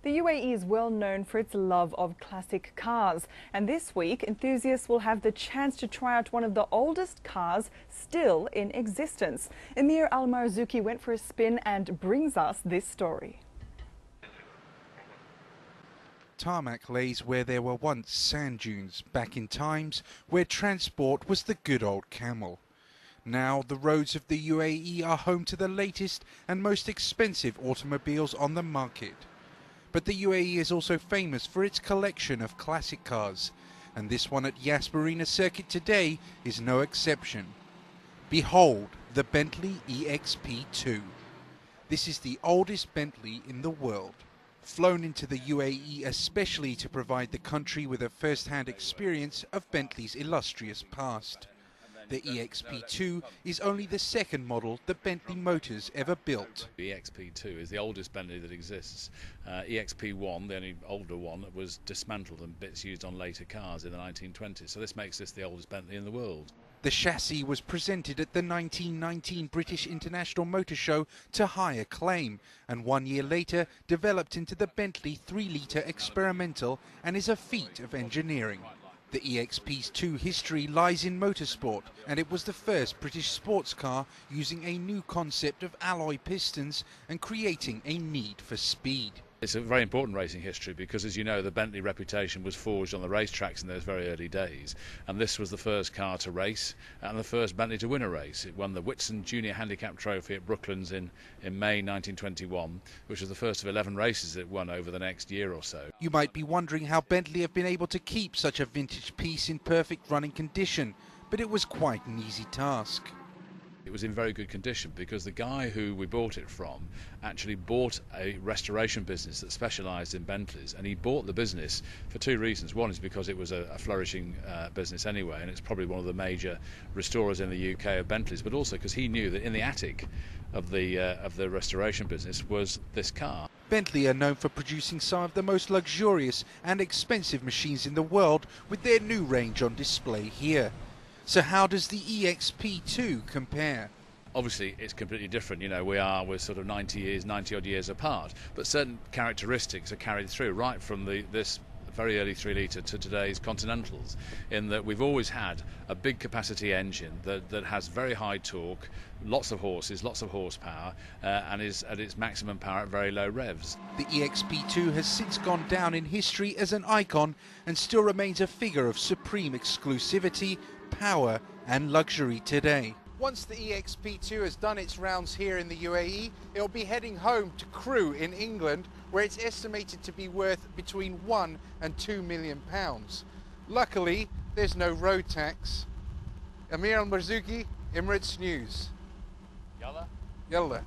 The UAE is well known for its love of classic cars, and this week enthusiasts will have the chance to try out one of the oldest cars still in existence. Amir Al Marzouqi went for a spin and brings us this story. Tarmac lays where there were once sand dunes, back in times where transport was the good old camel. Now the roads of the UAE are home to the latest and most expensive automobiles on the market. But the UAE is also famous for its collection of classic cars, and this one at Yas Marina Circuit today is no exception. Behold the Bentley EXP2. This is the oldest Bentley in the world. Flown into the UAE especially to provide the country with a first-hand experience of Bentley's illustrious past. The EXP2 is only the second model that Bentley Motors ever built. The EXP2 is the oldest Bentley that exists. EXP1, the only older one, was dismantled and bits used on later cars in the 1920s. So this makes this the oldest Bentley in the world. The chassis was presented at the 1919 British International Motor Show to high acclaim, and 1 year later developed into the Bentley 3-litre experimental and is a feat of engineering. The EXP's history lies in motorsport, and it was the first British sports car using a new concept of alloy pistons and creating a need for speed. It's a very important racing history because, as you know, the Bentley reputation was forged on the racetracks in those very early days, and this was the first car to race and the first Bentley to win a race. It won the Whitson Junior Handicap Trophy at Brooklands in May 1921, which was the first of 11 races it won over the next year or so. You might be wondering how Bentley have been able to keep such a vintage piece in perfect running condition, but it was quite an easy task. It was in very good condition because the guy who we bought it from actually bought a restoration business that specialised in Bentleys, and he bought the business for two reasons. One is because it was a flourishing business anyway, and it's probably one of the major restorers in the UK of Bentleys, but also because he knew that in the attic of the restoration business was this car. Bentley are known for producing some of the most luxurious and expensive machines in the world, with their new range on display here. So how does the EXP2 compare? Obviously it's completely different. You know, we're sort of 90 odd years apart, but certain characteristics are carried through right from this very early 3-litre to today's Continentals, in that we've always had a big capacity engine that has very high torque, lots of horses, lots of horsepower, and is at its maximum power at very low revs. The EXP2 has since gone down in history as an icon and still remains a figure of supreme exclusivity, power and luxury today. Once the EXP2 has done its rounds here in the UAE, it'll be heading home to Crewe in England, where it's estimated to be worth between £1 and £2 million. Luckily, there's no road tax. Amir Al Marzouqi, Emirates News. Yalla. Yalla.